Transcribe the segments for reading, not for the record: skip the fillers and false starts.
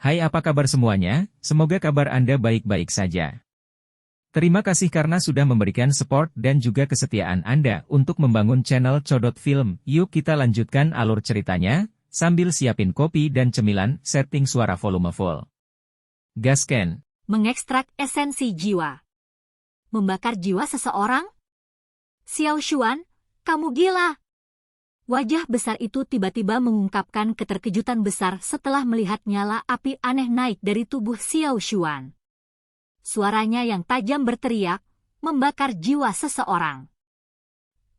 Hai, apa kabar semuanya? Semoga kabar Anda baik-baik saja. Terima kasih karena sudah memberikan support dan juga kesetiaan Anda untuk membangun channel Codot Film. Yuk kita lanjutkan alur ceritanya, sambil siapin kopi dan cemilan, setting suara volume full. Gasken. Mengekstrak esensi jiwa. Membakar jiwa seseorang? Xiao Xuan, kamu gila. Wajah besar itu tiba-tiba mengungkapkan keterkejutan besar setelah melihat nyala api aneh naik dari tubuh Xiao Xuan. Suaranya yang tajam berteriak, membakar jiwa seseorang.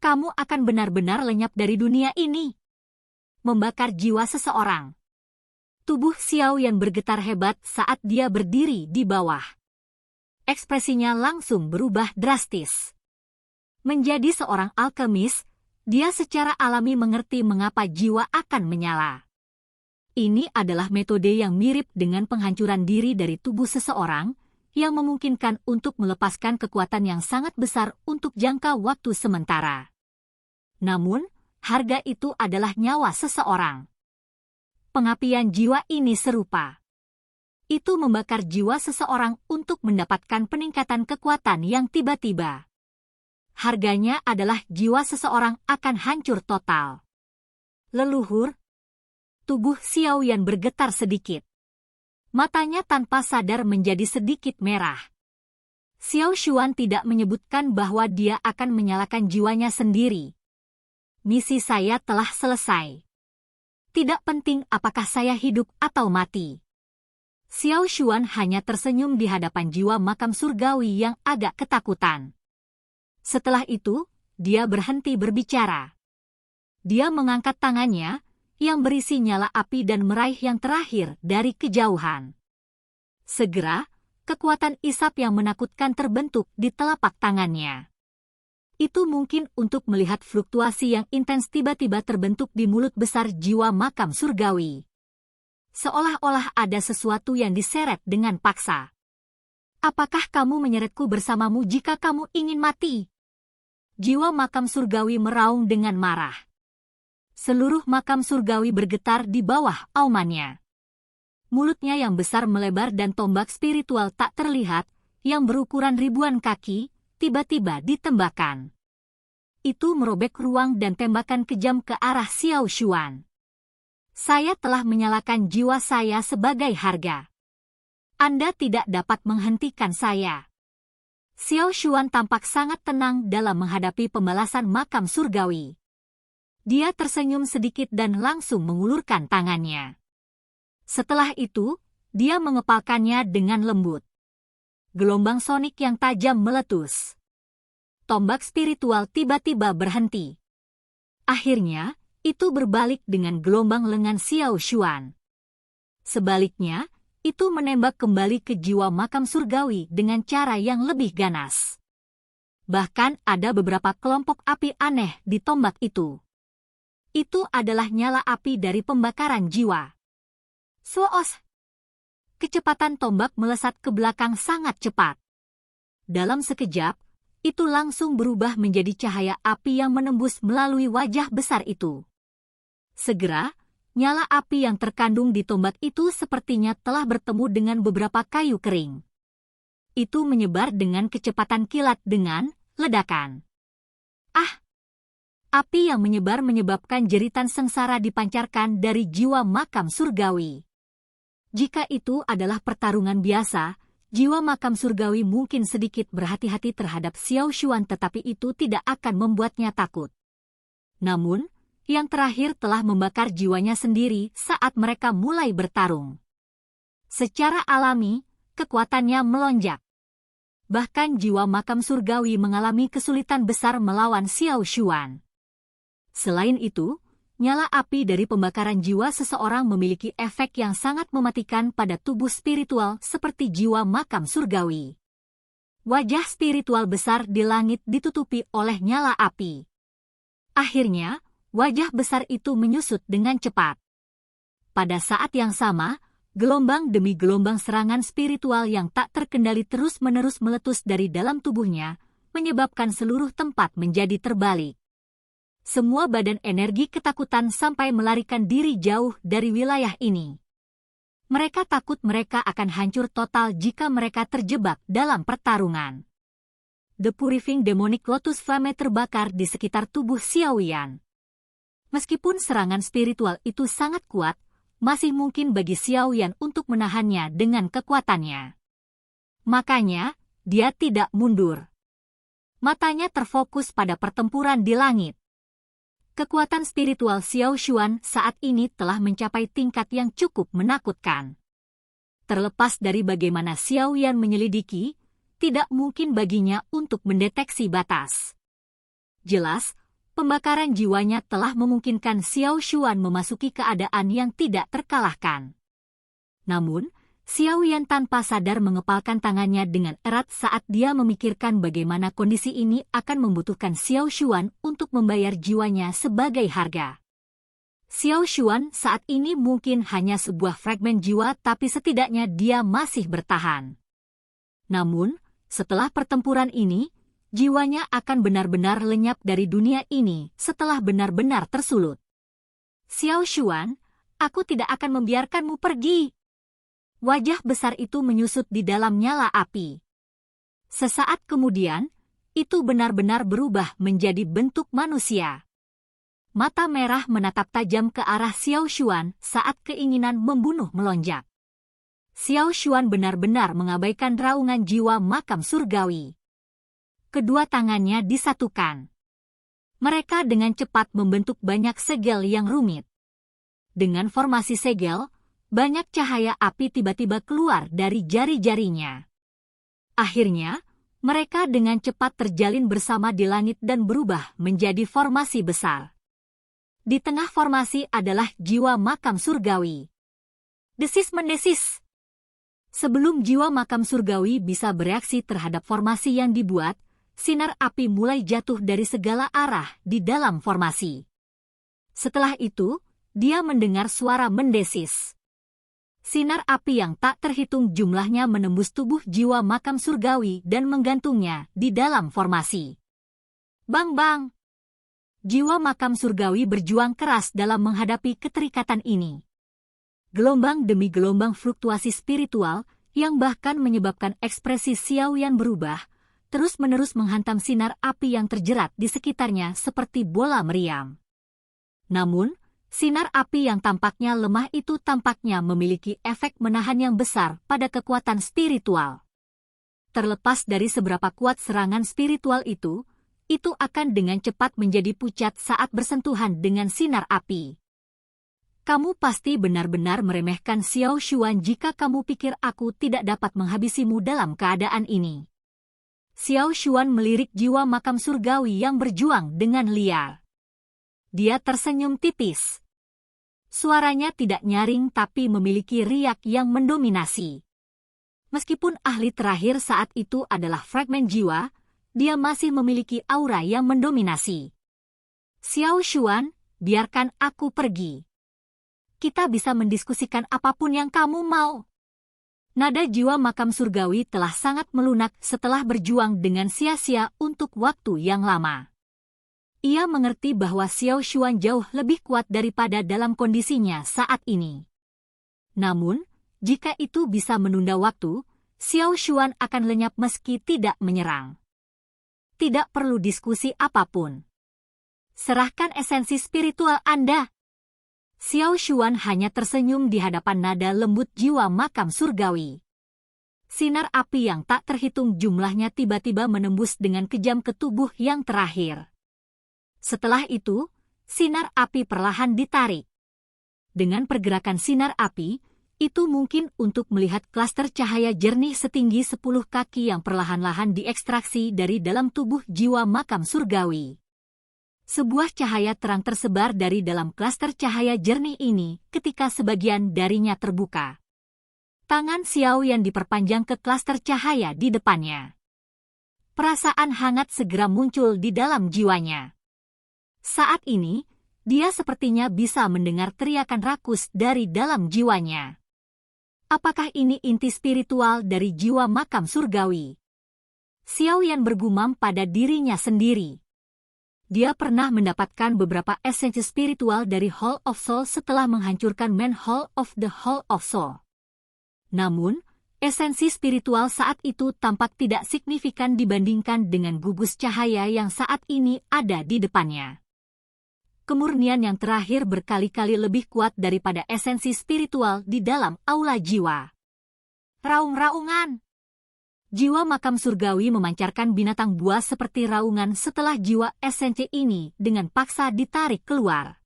Kamu akan benar-benar lenyap dari dunia ini. Membakar jiwa seseorang. Tubuh Xiao Yan bergetar hebat saat dia berdiri di bawah. Ekspresinya langsung berubah drastis. Menjadi seorang alkemis, dia secara alami mengerti mengapa jiwa akan menyala. Ini adalah metode yang mirip dengan penghancuran diri dari tubuh seseorang, yang memungkinkan untuk melepaskan kekuatan yang sangat besar untuk jangka waktu sementara. Namun, harga itu adalah nyawa seseorang. Pengapian jiwa ini serupa. Itu membakar jiwa seseorang untuk mendapatkan peningkatan kekuatan yang tiba-tiba. Harganya adalah jiwa seseorang akan hancur total. Leluhur. Tubuh Xiao Yan bergetar sedikit. Matanya tanpa sadar menjadi sedikit merah. Xiao Xuan tidak menyebutkan bahwa dia akan menyalakan jiwanya sendiri. Misi saya telah selesai. Tidak penting apakah saya hidup atau mati. Xiao Xuan hanya tersenyum di hadapan jiwa makam surgawi yang agak ketakutan. Setelah itu, dia berhenti berbicara. Dia mengangkat tangannya, yang berisi nyala api dan meraih yang terakhir dari kejauhan. Segera, kekuatan isap yang menakutkan terbentuk di telapak tangannya. Itu mungkin untuk melihat fluktuasi yang intens tiba-tiba terbentuk di mulut besar jiwa makam surgawi. Seolah-olah ada sesuatu yang diseret dengan paksa. Apakah kamu menyeretku bersamamu jika kamu ingin mati? Jiwa makam surgawi meraung dengan marah. Seluruh makam surgawi bergetar di bawah aumannya. Mulutnya yang besar melebar dan tombak spiritual tak terlihat, yang berukuran ribuan kaki, tiba-tiba ditembakkan. Itu merobek ruang dan tembakan kejam ke arah Xiao Xuan. Saya telah menyalakan jiwa saya sebagai harga. Anda tidak dapat menghentikan saya. Xiao Xuan tampak sangat tenang dalam menghadapi pembalasan makam surgawi. Dia tersenyum sedikit dan langsung mengulurkan tangannya. Setelah itu, dia mengepalkannya dengan lembut. Gelombang sonik yang tajam meletus. Tombak spiritual tiba-tiba berhenti. Akhirnya, itu berbalik dengan gelombang lengan Xiao Xuan. Sebaliknya, itu menembak kembali ke jiwa makam surgawi dengan cara yang lebih ganas. Bahkan ada beberapa kelompok api aneh di tombak itu. Itu adalah nyala api dari pembakaran jiwa. Suos. Kecepatan tombak melesat ke belakang sangat cepat. Dalam sekejap, itu langsung berubah menjadi cahaya api yang menembus melalui wajah besar itu. Segera, nyala api yang terkandung di tombak itu sepertinya telah bertemu dengan beberapa kayu kering. Itu menyebar dengan kecepatan kilat dengan ledakan. Ah! Api yang menyebar menyebabkan jeritan sengsara dipancarkan dari jiwa makam surgawi. Jika itu adalah pertarungan biasa, jiwa makam surgawi mungkin sedikit berhati-hati terhadap Xiao Xuan, tetapi itu tidak akan membuatnya takut. Namun, yang terakhir telah membakar jiwanya sendiri saat mereka mulai bertarung. Secara alami, kekuatannya melonjak. Bahkan jiwa makam surgawi mengalami kesulitan besar melawan Xiao Xuan. Selain itu, nyala api dari pembakaran jiwa seseorang memiliki efek yang sangat mematikan pada tubuh spiritual seperti jiwa makam surgawi. Wajah spiritual besar di langit ditutupi oleh nyala api. Akhirnya, wajah besar itu menyusut dengan cepat. Pada saat yang sama, gelombang demi gelombang serangan spiritual yang tak terkendali terus-menerus meletus dari dalam tubuhnya, menyebabkan seluruh tempat menjadi terbalik. Semua badan energi ketakutan sampai melarikan diri jauh dari wilayah ini. Mereka takut mereka akan hancur total jika mereka terjebak dalam pertarungan. The Purifying Demonic Lotus Flame terbakar di sekitar tubuh Xiao Yan. Meskipun serangan spiritual itu sangat kuat, masih mungkin bagi Xiao Yan untuk menahannya dengan kekuatannya. Makanya, dia tidak mundur. Matanya terfokus pada pertempuran di langit. Kekuatan spiritual Xiao Xuan saat ini telah mencapai tingkat yang cukup menakutkan. Terlepas dari bagaimana Xiao Yan menyelidiki, tidak mungkin baginya untuk mendeteksi batas. Jelas, pembakaran jiwanya telah memungkinkan Xiao Xuan memasuki keadaan yang tidak terkalahkan. Namun, Xiao Yan tanpa sadar mengepalkan tangannya dengan erat saat dia memikirkan bagaimana kondisi ini akan membutuhkan Xiao Xuan untuk membayar jiwanya sebagai harga. Xiao Xuan saat ini mungkin hanya sebuah fragmen jiwa, tapi setidaknya dia masih bertahan. Namun, setelah pertempuran ini, jiwanya akan benar-benar lenyap dari dunia ini setelah benar-benar tersulut. Xiao Xuan, aku tidak akan membiarkanmu pergi. Wajah besar itu menyusut di dalam nyala api. Sesaat kemudian, itu benar-benar berubah menjadi bentuk manusia. Mata merah menatap tajam ke arah Xiao Xuan saat keinginan membunuh melonjak. Xiao Xuan benar-benar mengabaikan raungan jiwa makam surgawi. Kedua tangannya disatukan. Mereka dengan cepat membentuk banyak segel yang rumit. Dengan formasi segel, banyak cahaya api tiba-tiba keluar dari jari-jarinya. Akhirnya, mereka dengan cepat terjalin bersama di langit dan berubah menjadi formasi besar. Di tengah formasi adalah jiwa makam surgawi. Desis mendesis. Sebelum jiwa makam surgawi bisa bereaksi terhadap formasi yang dibuat, sinar api mulai jatuh dari segala arah di dalam formasi. Setelah itu, dia mendengar suara mendesis. Sinar api yang tak terhitung jumlahnya menembus tubuh jiwa makam surgawi dan menggantungnya di dalam formasi. Bang-bang! Jiwa makam surgawi berjuang keras dalam menghadapi keterikatan ini. Gelombang demi gelombang fluktuasi spiritual yang bahkan menyebabkan ekspresi Xiao Yan berubah, terus-menerus menghantam sinar api yang terjerat di sekitarnya seperti bola meriam. Namun, sinar api yang tampaknya lemah itu tampaknya memiliki efek menahan yang besar pada kekuatan spiritual. Terlepas dari seberapa kuat serangan spiritual itu akan dengan cepat menjadi pucat saat bersentuhan dengan sinar api. Kamu pasti benar-benar meremehkan Xiao Xuan jika kamu pikir aku tidak dapat menghabisimu dalam keadaan ini. Xiao Xuan melirik jiwa makam surgawi yang berjuang dengan liar. Dia tersenyum tipis. Suaranya tidak nyaring tapi memiliki riak yang mendominasi. Meskipun ahli terakhir saat itu adalah fragmen jiwa, dia masih memiliki aura yang mendominasi. Xiao Xuan, biarkan aku pergi. Kita bisa mendiskusikan apapun yang kamu mau. Nada jiwa makam surgawi telah sangat melunak setelah berjuang dengan sia-sia untuk waktu yang lama. Ia mengerti bahwa Xiao Xuan jauh lebih kuat daripada dalam kondisinya saat ini. Namun, jika itu bisa menunda waktu, Xiao Xuan akan lenyap meski tidak menyerang. Tidak perlu diskusi apapun. Serahkan esensi spiritual Anda. Xiao Xuan hanya tersenyum di hadapan nada lembut jiwa makam surgawi. Sinar api yang tak terhitung jumlahnya tiba-tiba menembus dengan kejam ke tubuh yang terakhir. Setelah itu, sinar api perlahan ditarik. Dengan pergerakan sinar api, itu mungkin untuk melihat klaster cahaya jernih setinggi 10 kaki yang perlahan-lahan diekstraksi dari dalam tubuh jiwa makam surgawi. Sebuah cahaya terang tersebar dari dalam klaster cahaya jernih ini ketika sebagian darinya terbuka. Tangan Xiao yang diperpanjang ke klaster cahaya di depannya. Perasaan hangat segera muncul di dalam jiwanya. Saat ini, dia sepertinya bisa mendengar teriakan rakus dari dalam jiwanya. Apakah ini inti spiritual dari jiwa makam surgawi? Xiao Yan bergumam pada dirinya sendiri. Dia pernah mendapatkan beberapa esensi spiritual dari Hall of Soul setelah menghancurkan Main Hall of the Hall of Soul. Namun, esensi spiritual saat itu tampak tidak signifikan dibandingkan dengan gugus cahaya yang saat ini ada di depannya. Kemurnian yang terakhir berkali-kali lebih kuat daripada esensi spiritual di dalam aula jiwa. Raung-raungan. Jiwa makam surgawi memancarkan binatang buas seperti raungan setelah jiwa esensi ini dengan paksa ditarik keluar.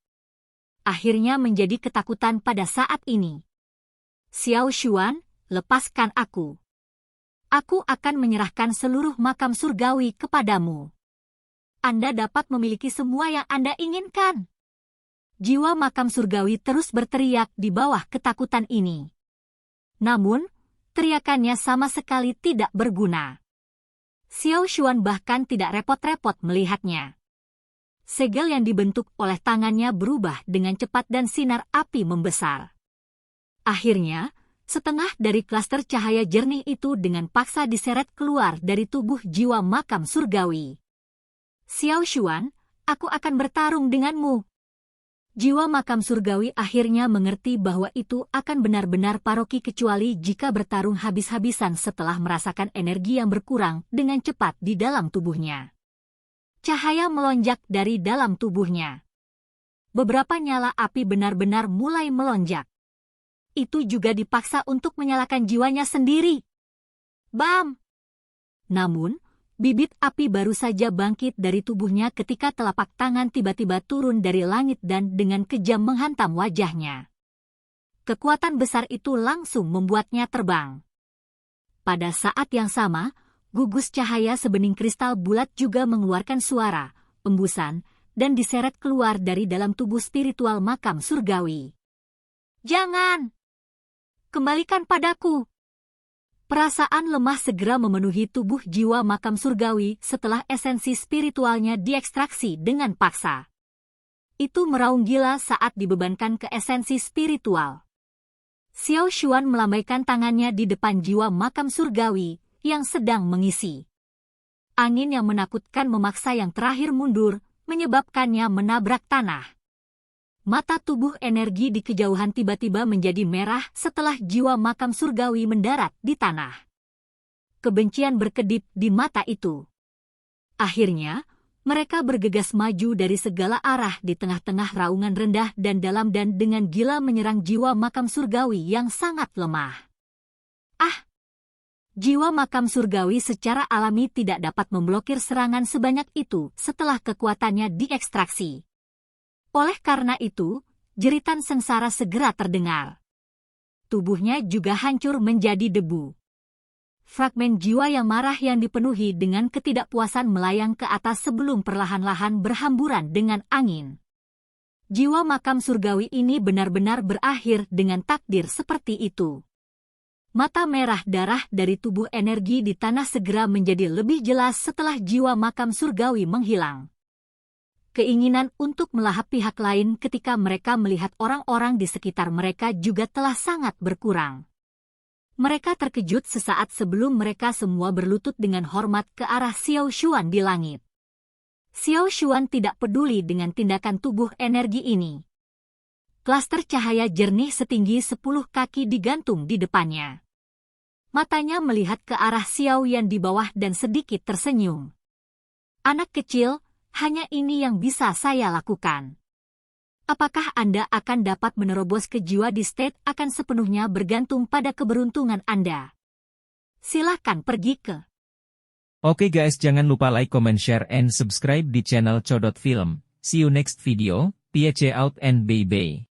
Akhirnya menjadi ketakutan pada saat ini. Xiao Xuan, lepaskan aku. Aku akan menyerahkan seluruh makam surgawi kepadamu. Anda dapat memiliki semua yang Anda inginkan. Jiwa makam surgawi terus berteriak di bawah ketakutan ini. Namun, teriakannya sama sekali tidak berguna. Xiao Xuan bahkan tidak repot-repot melihatnya. Segel yang dibentuk oleh tangannya berubah dengan cepat dan sinar api membesar. Akhirnya, setengah dari klaster cahaya jernih itu dengan paksa diseret keluar dari tubuh jiwa makam surgawi. Xiao Xuan, aku akan bertarung denganmu. Jiwa makam surgawi akhirnya mengerti bahwa itu akan benar-benar paroki kecuali jika bertarung habis-habisan setelah merasakan energi yang berkurang dengan cepat di dalam tubuhnya. Cahaya melonjak dari dalam tubuhnya. Beberapa nyala api benar-benar mulai melonjak. Itu juga dipaksa untuk menyalakan jiwanya sendiri. Bam! Namun, bibit api baru saja bangkit dari tubuhnya ketika telapak tangan tiba-tiba turun dari langit dan dengan kejam menghantam wajahnya. Kekuatan besar itu langsung membuatnya terbang. Pada saat yang sama, gugus cahaya sebening kristal bulat juga mengeluarkan suara, embusan, dan diseret keluar dari dalam tubuh spiritual makam surgawi. Jangan! Kembalikan padaku! Perasaan lemah segera memenuhi tubuh jiwa makam surgawi setelah esensi spiritualnya diekstraksi dengan paksa. Itu meraung gila saat dibebankan ke esensi spiritual. Xiao Xuan melambaikan tangannya di depan jiwa makam surgawi yang sedang mengisi. Angin yang menakutkan memaksa yang terakhir mundur, menyebabkannya menabrak tanah. Mata tubuh energi di kejauhan tiba-tiba menjadi merah setelah jiwa makam surgawi mendarat di tanah. Kebencian berkedip di mata itu. Akhirnya, mereka bergegas maju dari segala arah di tengah-tengah raungan rendah dan dalam dan dengan gila menyerang jiwa makam surgawi yang sangat lemah. Ah! Jiwa makam surgawi secara alami tidak dapat memblokir serangan sebanyak itu setelah kekuatannya diekstraksi. Oleh karena itu, jeritan sengsara segera terdengar. Tubuhnya juga hancur menjadi debu. Fragmen jiwa yang marah yang dipenuhi dengan ketidakpuasan melayang ke atas sebelum perlahan-lahan berhamburan dengan angin. Jiwa makam surgawi ini benar-benar berakhir dengan takdir seperti itu. Mata merah darah dari tubuh energi di tanah segera menjadi lebih jelas setelah jiwa makam surgawi menghilang. Keinginan untuk melahap pihak lain ketika mereka melihat orang-orang di sekitar mereka juga telah sangat berkurang. Mereka terkejut sesaat sebelum mereka semua berlutut dengan hormat ke arah Xiao Xuan di langit. Xiao Xuan tidak peduli dengan tindakan tubuh energi ini. Klaster cahaya jernih setinggi 10 kaki digantung di depannya. Matanya melihat ke arah Xiao Yan di bawah dan sedikit tersenyum. Anak kecil, hanya ini yang bisa saya lakukan. Apakah Anda akan dapat menerobos ke jiwa di state akan sepenuhnya bergantung pada keberuntungan Anda. Silakan pergi ke. Oke guys, jangan lupa like, comment, share, and subscribe di channel Codot Film. See you next video. Peace out and bye-bye.